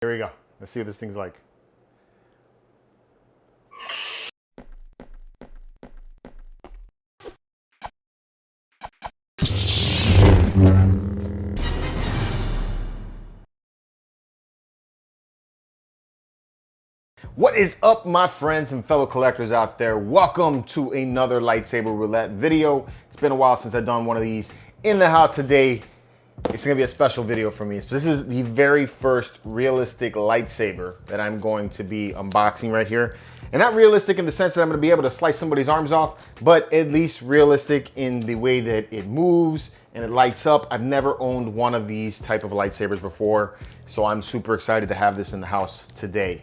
Here we go. Let's see what this thing's like. What is up, my friends and fellow collectors out there? Welcome to another lightsaber roulette video. It's been a while since I've done one of these in the house. Today it's gonna be a special video for me. This is the very first realistic lightsaber that I'm going to be unboxing right here. And not realistic in the sense that I'm gonna be able to slice somebody's arms off, but at least realistic in the way that it moves and it lights up. I've never owned one of these type of lightsabers before, so I'm super excited to have this in the house today.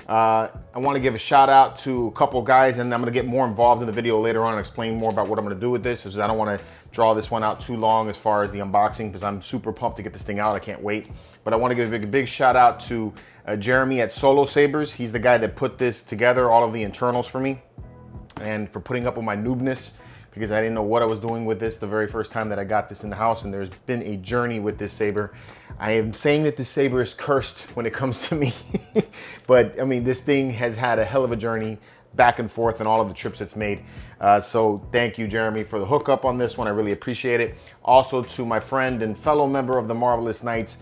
I want to give a shout out to a couple guys, and I'm going to get more involved in the video later on and explain more about what I'm going to do with this, because I don't want to draw this one out too long as far as the unboxing, because I'm super pumped to get this thing out. I can't wait. But I want to give a big shout out to Jeremy at Solo Sabers. He's the guy that put this together, all of the internals for me, and for putting up with my noobness, because I didn't know what I was doing with this the very first time that I got this in the house, and there's been a journey with this saber. I am saying that this saber is cursed when it comes to me, but I mean, this thing has had a hell of a journey back and forth and all of the trips it's made. So thank you, Jeremy, for the hookup on this one. I really appreciate it. Also to my friend and fellow member of the Marvelous Knights,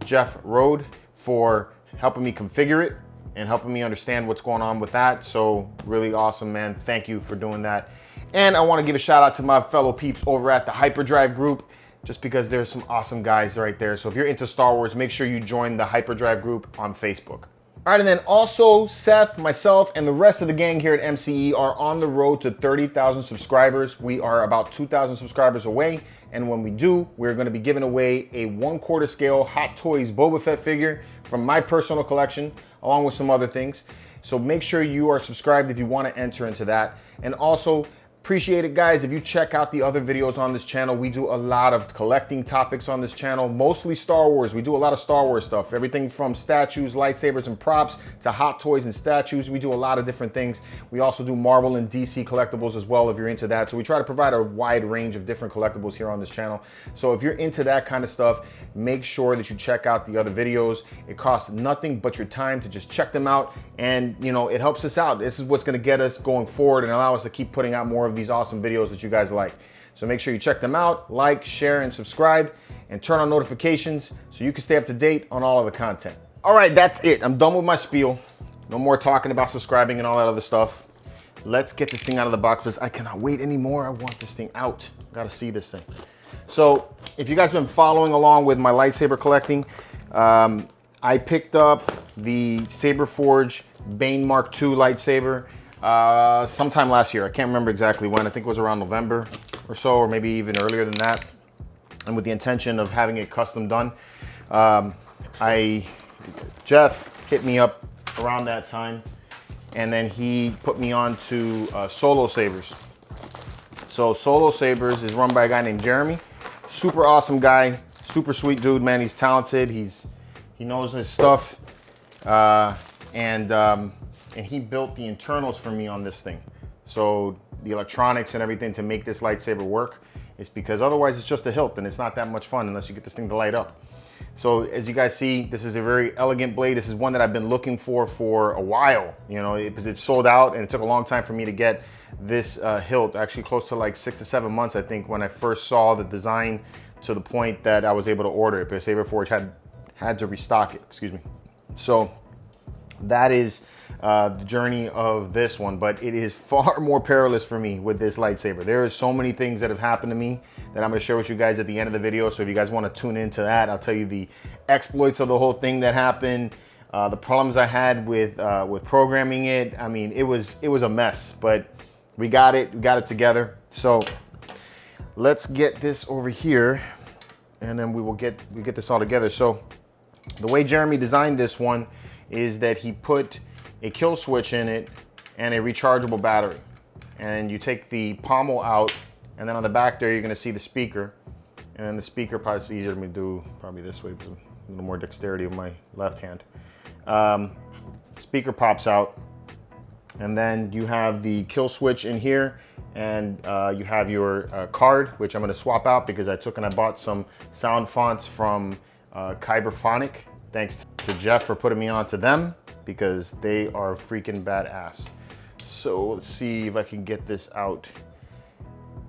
Jeff Rode, for helping me configure it and helping me understand what's going on with that. So really awesome, man. Thank you for doing that. And I want to give a shout out to my fellow peeps over at the Hyperdrive group, just because there's some awesome guys right there. So if you're into Star Wars, make sure you join the Hyperdrive group on Facebook. All right, and then also Seth, myself, and the rest of the gang here at MCE are on the road to 30,000 subscribers. We are about 2,000 subscribers away, and when we do, we're going to be giving away a 1/4 scale Hot Toys Boba Fett figure from my personal collection, along with some other things. So make sure you are subscribed if you want to enter into that. And also, appreciate it, guys, if you check out the other videos on this channel. We do a lot of collecting topics on this channel, mostly Star Wars. We do a lot of Star Wars stuff, everything from statues, lightsabers, and props to hot toys and statues. We do a lot of different things. We also do Marvel and DC collectibles as well, if you're into that. So we try to provide a wide range of different collectibles here on this channel. So if you're into that kind of stuff, make sure that you check out the other videos. It costs nothing but your time to just check them out, and you know, it helps us out. This is what's going to get us going forward and allow us to keep putting out more of these awesome videos that you guys like. So make sure you check them out, like, share, and subscribe, and turn on notifications so you can stay up to date on all of the content. All right, that's it. I'm done with my spiel. No more talking about subscribing and all that other stuff. Let's get this thing out of the box, because I cannot wait anymore. I want this thing out. Gotta see this thing. So if you guys have been following along with my lightsaber collecting, I picked up the Saberforge Bane Mark II lightsaber sometime last year. I can't remember exactly when. I think it was around November or so, or maybe even earlier than that. And with the intention of having it custom done. Jeff hit me up around that time, and then he put me on to Solo Sabers. So Solo Sabers is run by a guy named Jeremy. Super awesome guy, super sweet dude, man. He's talented. He knows his stuff, and he built the internals for me on this thing. So the electronics and everything to make this lightsaber work is because otherwise it's just a hilt, and it's not that much fun unless you get this thing to light up. So as you guys see, this is a very elegant blade. This is one that I've been looking for a while, you know, because it sold out, and it took a long time for me to get this hilt, actually close to like 6 to 7 months, I think, when I first saw the design, to the point that I was able to order it, because Saberforge had to restock it, excuse me. So that is the journey of this one, but it is far more perilous for me with this lightsaber. There are so many things that have happened to me that I'm going to share with you guys at the end of the video. So if you guys want to tune into that, I'll tell you the exploits of the whole thing that happened, the problems I had with programming it. I mean, it was a mess, but we got it together. So let's get this over here, and then we get this all together. So the way Jeremy designed this one is that he put a kill switch in it and a rechargeable battery. And you take the pommel out, and then on the back there, you're gonna see the speaker. And then the speaker, probably it's easier for me to do probably this way, because a little more dexterity of my left hand. Speaker pops out, and then you have the kill switch in here, and you have your card, which I'm gonna swap out because I took and I bought some sound fonts from Kyberphonic, Thanks to Jeff for putting me on to them because they are freaking badass. So let's see if I can get this out.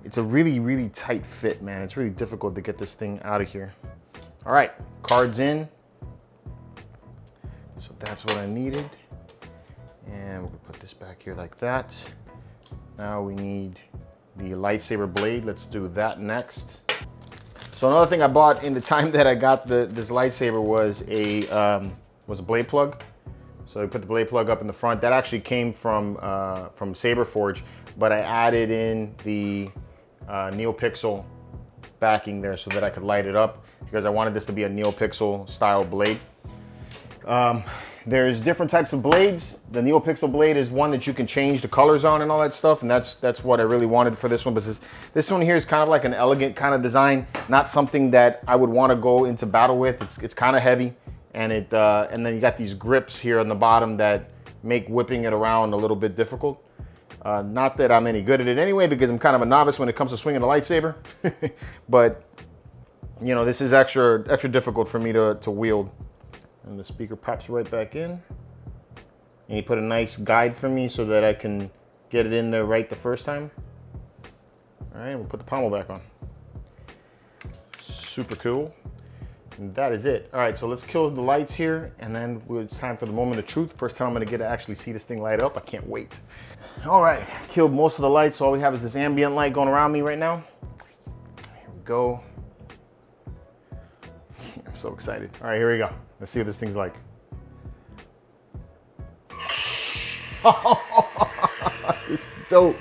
It's a really, really tight fit, man. It's really difficult to get this thing out of here. All right, cards in. So that's what I needed. And we'll put this back here like that. Now we need the lightsaber blade. Let's do that next. So another thing I bought in the time that I got this lightsaber was a blade plug. So I put the blade plug up in the front. That actually came from Saber Forge, but I added in the NeoPixel backing there so that I could light it up because I wanted this to be a NeoPixel style blade. There's different types of blades. The NeoPixel blade is one that you can change the colors on and all that stuff, and that's what I really wanted for this one. But this one here is kind of like an elegant kind of design, not something that I would want to go into battle with. It's kind of heavy, and and then you got these grips here on the bottom that make whipping it around a little bit difficult. Not that I'm any good at it anyway, because I'm kind of a novice when it comes to swinging a lightsaber. But you know, this is extra difficult for me to wield. And the speaker pops right back in. And he put a nice guide for me so that I can get it in there right the first time. All right, we'll put the pommel back on. Super cool. And that is it. All right, so let's kill the lights here, and then it's time for the moment of truth. First time I'm gonna get to actually see this thing light up. I can't wait. All right, killed most of the lights. So all we have is this ambient light going around me right now. Here we go. I'm so excited. All right, here we go. Let's see what this thing's like. Oh, it's dope.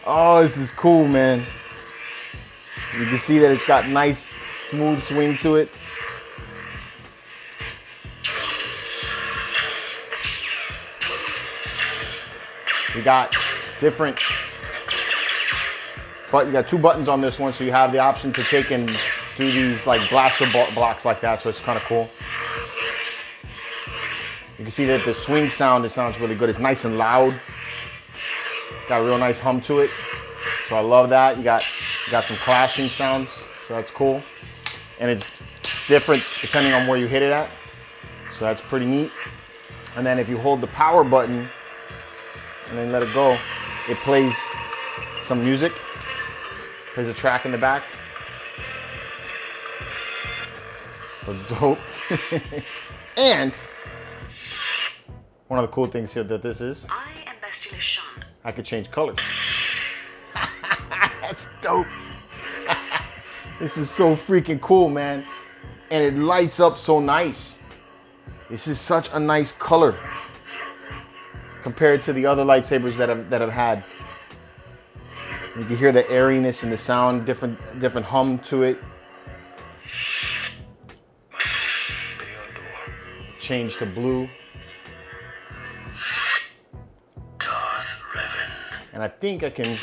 Oh, this is cool, man. You can see that it's got nice, smooth swing to it. You got different, but you got 2 buttons on this one, so you have the option to take and do these like blaster blocks like that, so it's kind of cool. You can see that the swing sound, it sounds really good. It's nice and loud. Got a real nice hum to it. So I love that. You got some clashing sounds, so that's cool. And it's different depending on where you hit it at. So that's pretty neat. And then if you hold the power button and then let it go, it plays some music. Plays a track in the back. So dope. And one of the cool things here that this is, I could change colors. That's dope. This is so freaking cool, man. And it lights up so nice. This is such a nice color compared to the other lightsabers that I've had. You can hear the airiness and the sound, different hum to it. Change to blue. And I think I can,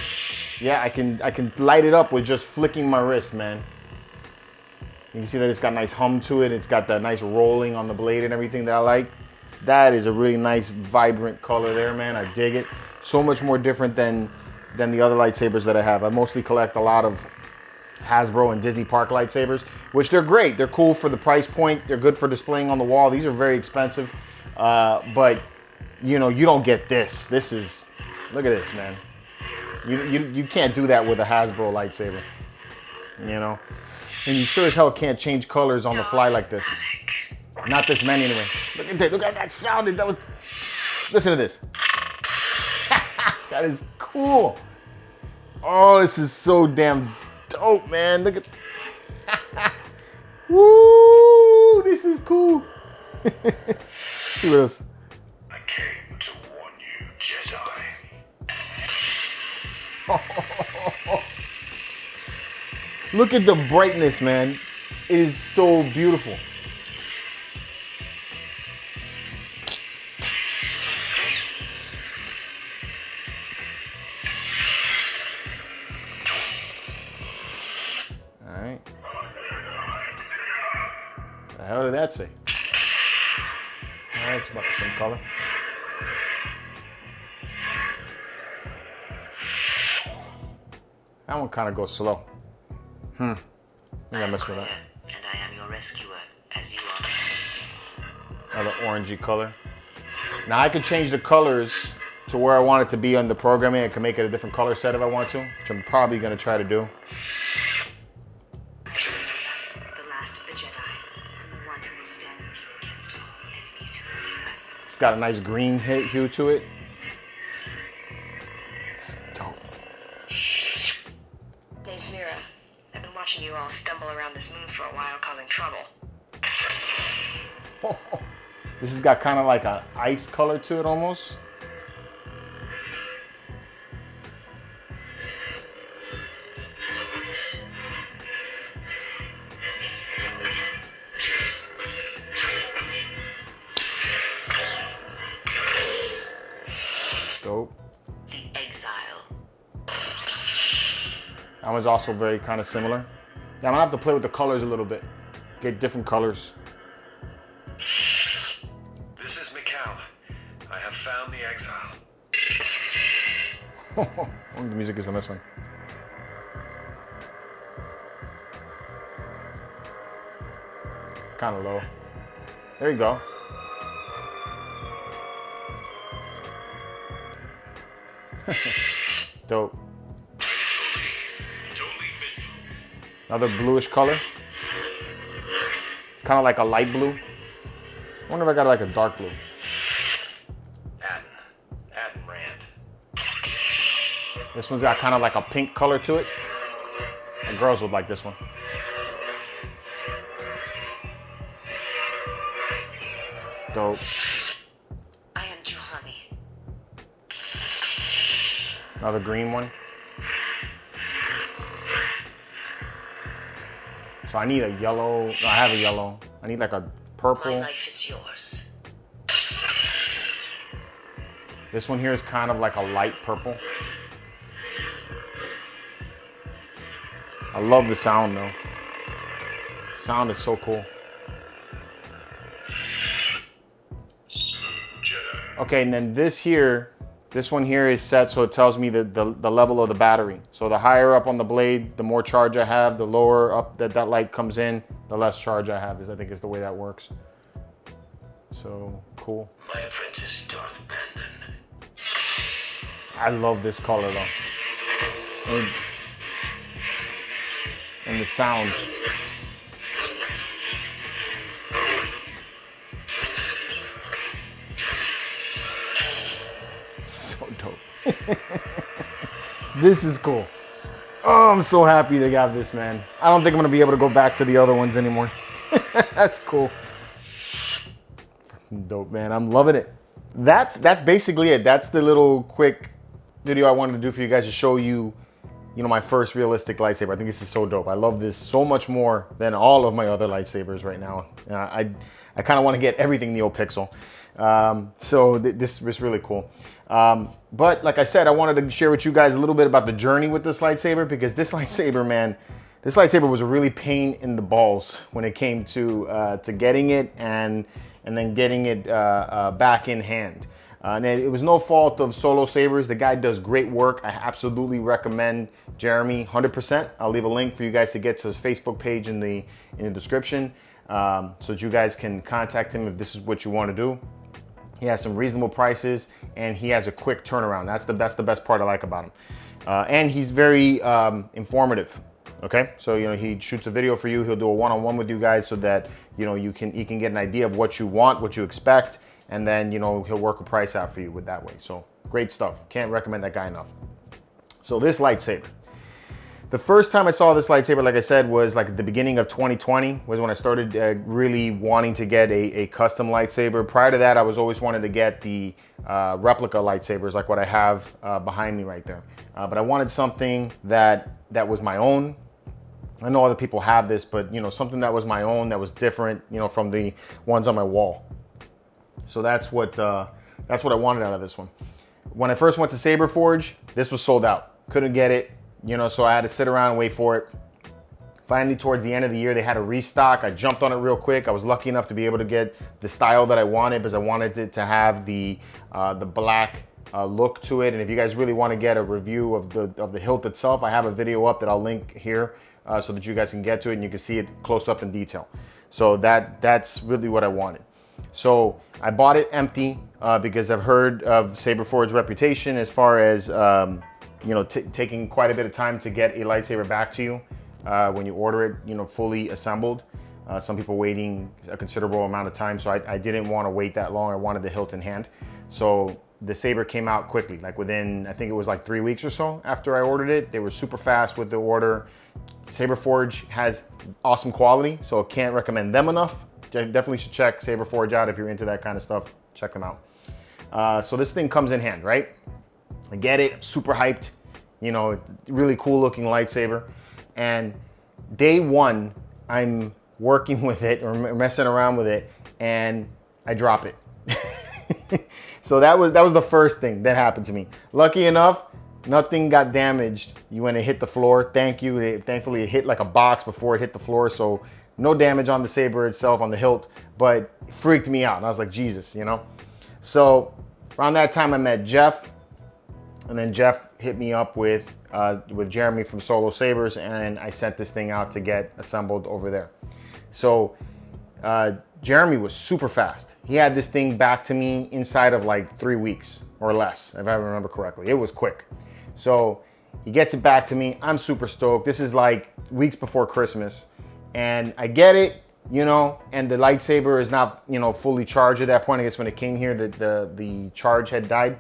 yeah, I can light it up with just flicking my wrist, man. You can see that it's got a nice hum to it. It's got that nice rolling on the blade and everything that I like. That is a really nice, vibrant color there, man. I dig it. So much more different than the other lightsabers that I have. I mostly collect a lot of Hasbro and Disney Park lightsabers, which they're great. They're cool for the price point. They're good for displaying on the wall. These are very expensive, but you know, you don't get this. This is, look at this, man. You can't do that with a Hasbro lightsaber, you know? And you sure as hell can't change colors on the fly like this. Not this many anyway. Look at that sound. That was, listen to this. That is cool. Oh, this is so damn dope, man. Look at, woo, this is cool. See what else? I came to warn you, Jedi. Look at the brightness, man. It is so beautiful. All right. The hell did that say? All right, it's about the same color. That one kind of goes slow. I think I messed with that. And I am your rescuer, as you are. Another orangey color. Now I could change the colors to where I want it to be on the programming. I can make it a different color set if I want to, which I'm probably going to try to do. The last of the Jedi, and the one who will stand with you against all enemies who face us. It's got a nice green hue to it. It's dope. Name's Mira. I've been watching you all stumble around this moon for a while, causing trouble. This has got kind of like an ice color to it almost. Dope. The Exile. That one's also very kind of similar. Yeah, I'm gonna have to play with the colors a little bit. Get different colors. This is Mikal. I have found the exile. The music is on this one. Kind of low. There you go. Dope. Another bluish color. It's kind of like a light blue. I wonder if I got like a dark blue. Atten Rand. This one's got kind of like a pink color to it. And girls would like this one. Dope. I am Juhani. Another green one. So I need a yellow. No, I have a yellow. I need like a purple. My life is yours. This one here is kind of like a light purple. I love the sound though. Sound is so cool. Smooth Jedi. Okay, and then this one here is set so it tells me the level of the battery. So the higher up on the blade, the more charge I have. The lower up that light comes in, the less charge I have. I think is the way that works. So cool. My apprentice, Darth Bandon. I love this color though. And the sound. So dope. This is cool. Oh, I'm so happy they got this, man. I don't think I'm gonna be able to go back to the other ones anymore. That's cool. Fucking dope, man. I'm loving it. That's basically it. That's the little quick video I wanted to do for you guys to show you, my first realistic lightsaber. I think this is so dope. I love this so much more than all of my other lightsabers right now. I kind of want to get everything NeoPixel. So this is really cool. But like I said, I wanted to share with you guys a little bit about the journey with this lightsaber, because this lightsaber, man, this lightsaber was a really pain in the balls when it came to getting it and then getting it back in hand. And it was no fault of Solo Sabers. The guy does great work. I absolutely recommend Jeremy 100%. I'll leave a link for you guys to get to his Facebook page in the description, so that you guys can contact him if this is what you want to do. He has some reasonable prices and he has a quick turnaround. That's the best part I like about him. And he's very informative. Okay, so he shoots a video for you. He'll do a one-on-one with you guys so that he can get an idea of what you want, what you expect, and then he'll work a price out for you with that way. So great stuff. Can't recommend that guy enough. So this lightsaber. The first time I saw this lightsaber, like I said, was like at the beginning of 2020, was when I started really wanting to get a custom lightsaber. Prior to that, I was always wanting to get the replica lightsabers, like what I have behind me right there. But I wanted something that was my own. I know other people have this, but something that was my own, that was different, from the ones on my wall. So that's what I wanted out of this one. When I first went to Saber Forge, this was sold out. Couldn't get it. So I had to sit around and wait for it. Finally, towards the end of the year, they had a restock. I jumped on it real quick. I was lucky enough to be able to get the style that I wanted, because I wanted it to have the black look to it. And if you guys really want to get a review of the hilt itself, I have a video up that I'll link here so that you guys can get to it and you can see it close up in detail. So that's really what I wanted. So I bought it empty because I've heard of Saberforge's reputation as far as taking quite a bit of time to get a lightsaber back to you when you order it, fully assembled. Some people waiting a considerable amount of time, so I didn't want to wait that long. I wanted the hilt in hand. So the saber came out quickly, like within, I think it was like 3 weeks or so after I ordered it. They were super fast with the order. Saberforge has awesome quality, so I can't recommend them enough. Definitely should check Saberforge out if you're into that kind of stuff. Check them out. So this thing comes in hand, right? I get it, super hyped, really cool looking lightsaber. And day one, I'm working with it or messing around with it, and I drop it. So that was the first thing that happened to me. Lucky enough, nothing got damaged when it hit the floor. Thankfully, it hit like a box before it hit the floor, so no damage on the saber itself, on the hilt, but it freaked me out. And I was like, Jesus, So around that time, I met Jeff, and then Jeff hit me up with Jeremy from Solo Sabers, and I sent this thing out to get assembled over there. So Jeremy was super fast. He had this thing back to me inside of like 3 weeks or less, if I remember correctly. It was quick. So he gets it back to me. I'm super stoked. This is like weeks before Christmas, and I get it, and the lightsaber is not, fully charged at that point. I guess when it came here, the charge had died.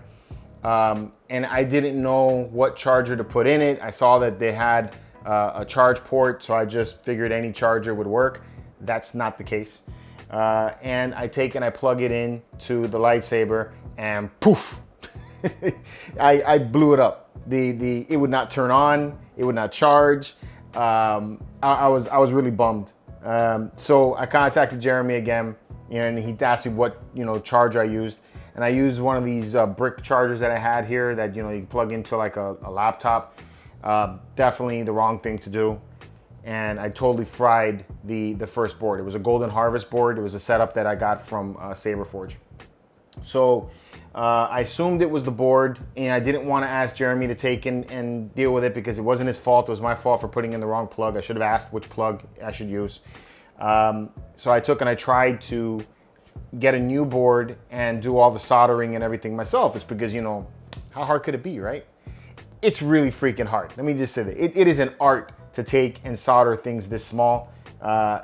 And I didn't know what charger to put in it. I saw that they had a charge port, so I just figured any charger would work. That's not the case. And I take and I plug it in to the lightsaber, and poof, I blew it up. It would not turn on, it would not charge. I was really bummed. So I contacted Jeremy again, and he asked me what charger I used. And I used one of these brick chargers that I had here that you can plug into like a laptop. Definitely the wrong thing to do. And I totally fried the first board. It was a Golden Harvest board. It was a setup that I got from Saberforge. So I assumed it was the board, and I didn't want to ask Jeremy to take and deal with it because it wasn't his fault. It was my fault for putting in the wrong plug. I should have asked which plug I should use. So I took and I tried to get a new board and do all the soldering and everything myself. It's because, how hard could it be, right? It's really freaking hard. Let me just say that. It is an art to take and solder things this small.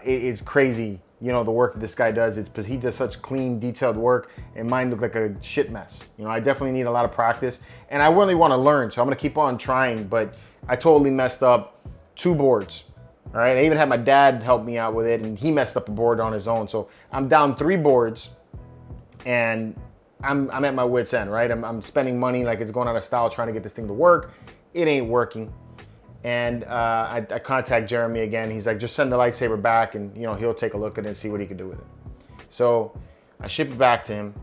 It's crazy, the work that this guy does. It's because he does such clean, detailed work, and mine look like a shit mess. I definitely need a lot of practice, and I really want to learn, so I'm gonna keep on trying, but I totally messed up 2 boards. All right, I even had my dad help me out with it, and he messed up a board on his own. So I'm down 3 boards, and I'm at my wit's end, right? I'm spending money like it's going out of style trying to get this thing to work. It ain't working. And I contact Jeremy again. He's like, just send the lightsaber back, and he'll take a look at it and see what he can do with it. So I ship it back to him,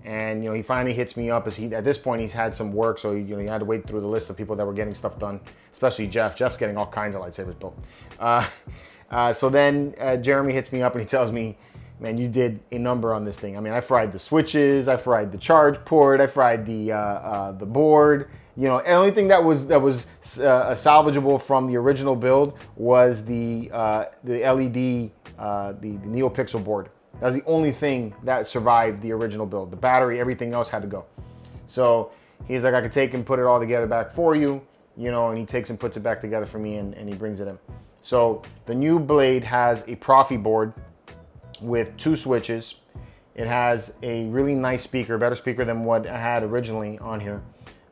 and he finally hits me up. At this point he's had some work, so he had to wait through the list of people that were getting stuff done, especially Jeff. Jeff's getting all kinds of lightsabers built. So then Jeremy hits me up and he tells me, man, you did a number on this thing. I mean, I fried the switches, I fried the charge port, I fried the board. The only thing that was salvageable from the original build was the LED, the NeoPixel board. That was the only thing that survived the original build. The battery, everything else had to go. So he's like, I could take and put it all together back for you, and he takes and puts it back together for me, and he brings it in. So the new blade has a Profi board with 2 switches. It has a really nice speaker, better speaker than what I had originally on here.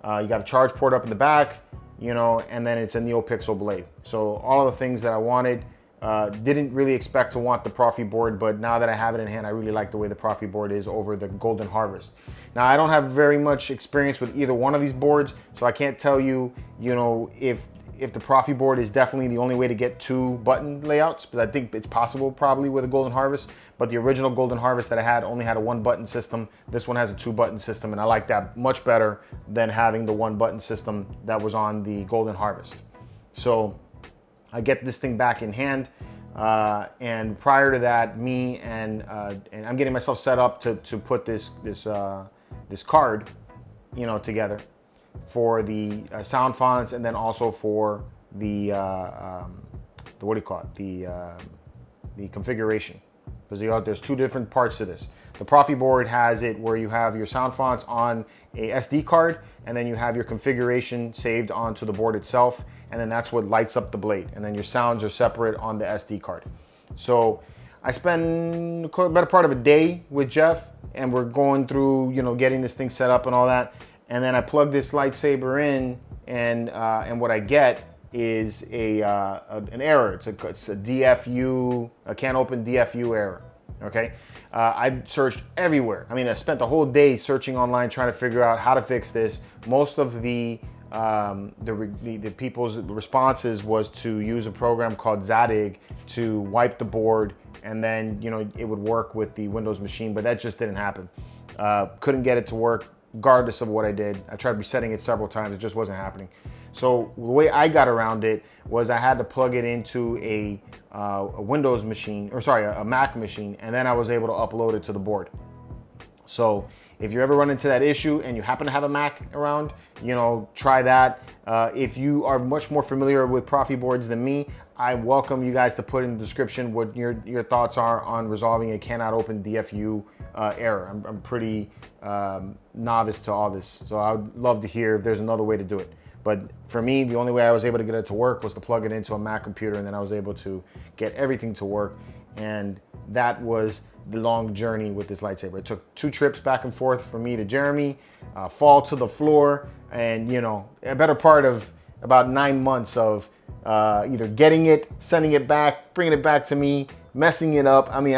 You got a charge port up in the back, and then it's a NeoPixel blade. So all of the things that I wanted. Didn't really expect to want the Profi board, but now that I have it in hand, I really like the way the Profi board is over the Golden Harvest. Now, I don't have very much experience with either one of these boards, so I can't tell you, if the Profi board is definitely the only way to get 2 button layouts, but I think it's possible probably with a Golden Harvest. But the original Golden Harvest that I had only had a 1-button system. This one has a 2-button system, and I like that much better than having the 1-button system that was on the Golden Harvest. So I get this thing back in hand, and prior to that, me and I'm getting myself set up to put this card, together for the sound fonts, and then also for the what do you call it? The configuration, because there's 2 different parts to this. The Profi board has it where you have your sound fonts on a SD card, and then you have your configuration saved onto the board itself, and then that's what lights up the blade, and then your sounds are separate on the SD card. So I spend a better part of a day with Jeff, and we're going through, you know, getting this thing set up and all that, and then I plug this lightsaber in, and what I get is an error. It's a DFU, a can't open DFU error. Okay, I searched everywhere. I mean, I spent the whole day searching online trying to figure out how to fix this. Most of the people's responses was to use a program called Zadig to wipe the board, and then, you know, it would work with the Windows machine, but that just didn't happen. Couldn't get it to work regardless of what I did. I tried resetting it several times, it just wasn't happening. So the way I got around it was I had to plug it into a Windows machine, or sorry, a Mac machine, and then I was able to upload it to the board. So if you ever run into that issue and you happen to have a Mac around, you know, try that. If you are much more familiar with Profi boards than me, I welcome you guys to put in the description what your thoughts are on resolving a cannot open DFU error. I'm pretty novice to all this, so I would love to hear if there's another way to do it. But for me, the only way I was able to get it to work was to plug it into a Mac computer, and then I was able to get everything to work. And that was the long journey with this lightsaber. It took 2 trips back and forth from me to Jeremy, fall to the floor, and, you know, a better part of about 9 months of either getting it, sending it back, bringing it back to me, messing it up. I mean,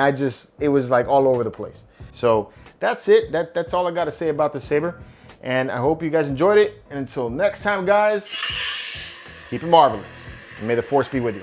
it was like all over the place. So that's it. That's all I got to say about the saber. And I hope you guys enjoyed it. And until next time, guys, keep it marvelous. And may the force be with you.